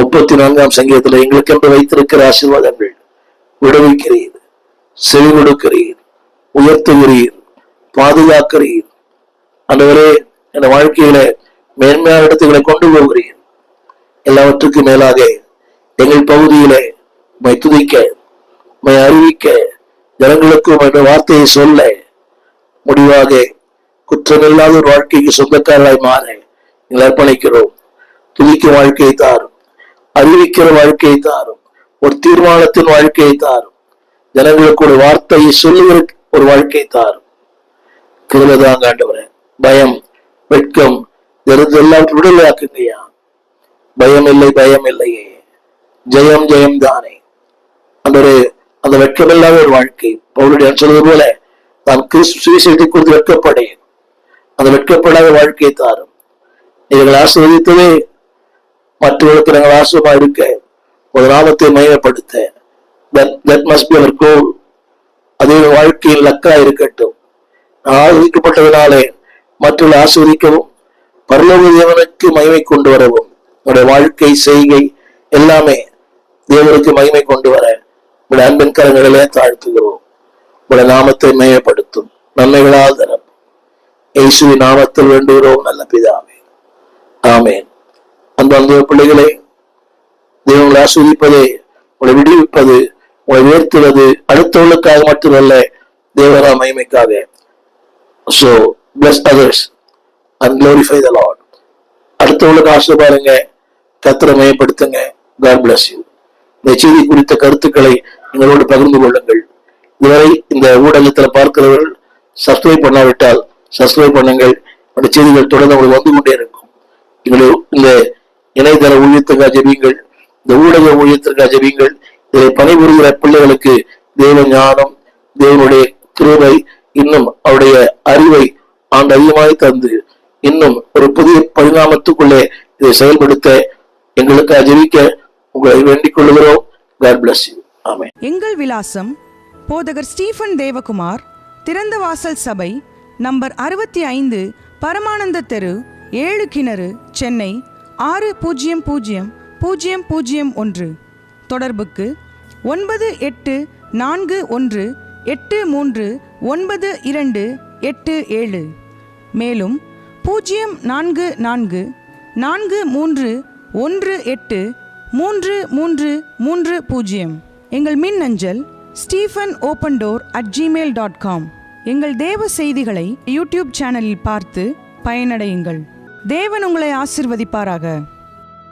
34ஆம் சங்கீதத்தில் எங்களுக்கு என்று வைத்திருக்கிற ஆசீர்வாதங்கள், விடுவிக்கிறீர், செவி கொடுக்கிறீர், உயர்த்துகிறீர், பாதுகாக்கிறீர். ஆண்டவரே, இந்த வாழ்க்கையில மேன்மையான இடத்துக்களை கொண்டு போகிறீர். எல்லாவற்றுக்கும் மேலாக எங்கள் பகுதியிலே உம்மை துதிக்க, உம்மை அறிவிக்க, ஜனங்களுக்கும் என்ற வார்த்தையை சொல்ல, முடிவாக குற்றமில்லாத ஒரு வாழ்க்கைக்கு சொந்தக்காரராய் மாற எங்களை அர்ப்பணிக்கிறோம். துதிக்கும் வாழ்க்கையை தாரும், அறிவிக்கிற வாழ்க்கையை தாரும், ஒரு தீர்மானத்தின் வாழ்க்கையை தாரும், ஜனங்களுக்கு ஒரு வார்த்தையை சொல்லுகிற ஒரு வாழ்க்கையை தாரும். கிருபைதாங்க ஆண்டவரே. பயம், வெட்கம், எல்லாவற்றையும் விடுதலையாக்குங்கய்யா. பயம் இல்லை, பயம் இல்லையே, ஜெயம் ஜெயம் தானே. அந்த வெட்கமில்லாத ஒரு வாழ்க்கை, பவுலுடைய சொல்வது போல நான் கிறிஸ்து சுவிசேஷத்தை குறித்து வெட்கப்படேன், அந்த வெட்கப்படாத வாழ்க்கையை தாரும். நீங்கள் ஆசீர்வதித்ததே மற்றவர்களுக்கு நாங்கள் ஆசிரியமா இருக்க, ஒரு நாமத்தை மையப்படுத்த, that must be our goal. அதே வாழ்க்கையில் லக்கா இருக்கட்டும். நான் ஆசிரியப்பட்டதனாலே மற்றவர்கள் ஆசிரியக்கவும், பரலோக தேவனுக்கு மகிமை கொண்டு வரவும், உங்களுடைய வாழ்க்கை செய்கை எல்லாமே தேவனுக்கு மகிமை கொண்டு வர உங்களுடைய அன்பின் கரங்களிலே தாழ்த்துகிறோம். உங்களுடைய நாமத்தை மையப்படுத்தும், நன்மைகளால் தரும். இயேசுவின் நாமத்தில் வேண்டுகிறோம் நல்ல பிதாவே, ஆமேன். அந்த பிள்ளைகளை, தேவங்களை ஆசீர்வதிப்பதே, உங்களை விடுவிப்பது, உங்களை உயர்த்துவது அடுத்தவர்களுக்காக மட்டுமல்ல, தேவரா மகிமைக்காக. So bless others and glorify the Lord. அடுத்தவர்களுக்கு ஆசீர்வாதங்க, கர்த்தரை மையப்படுத்துங்க. God bless you. இந்த செய்தி குறித்த கருத்துக்களை எங்களோடு பகிர்ந்து கொள்ளுங்கள். இதுவரை இந்த ஊடகத்தில் பார்க்கிறவர்கள் சப்ஸ்கிரைப் பண்ணாவிட்டால் சப்ஸ்கிரைப் பண்ணுங்கள். அந்த செய்திகள் தொடர்ந்து உங்களுக்கு வந்து கொண்டே இருக்கும். இந்த இணையதள ஊழியத்திற்காக ஜெபியுங்கள், இந்த ஊடக ஊழியத்திற்காக ஜெபியுங்கள். இதை பணிபுரிகிற பிள்ளைகளுக்கு தேவ ஞானம், தேவனுடைய கிருபை, இன்னும் அவருடைய அறிவை ஆண்டு அதிகமாய் தந்து இன்னும் ஒரு புதிய பரிணாமத்துக்குள்ளே இதை செயல்படுத்த எங்களுக்கு ஜெபிக்க உங்களை வேண்டிக் கொள்கிறோம். God bless you. ஆமென். எங்கள் விலாசம் போதகர் ஸ்டீஃபன் தேவகுமார், திறந்த வாசல் சபை, நம்பர் 65, பரமானந்த தெரு, 7 கிணறு, சென்னை 600001. தொடர்புக்கு 9841839287. மேலும் 044-418-3330. எங்கள் மின்னஞ்சல் stephenopendor@gmail.com. எங்கள் தேவ செய்திகளை யூடியூப் சேனலில் பார்த்து பயனடையுங்கள். தேவன் உங்களை ஆசீர்வதிப்பாராக.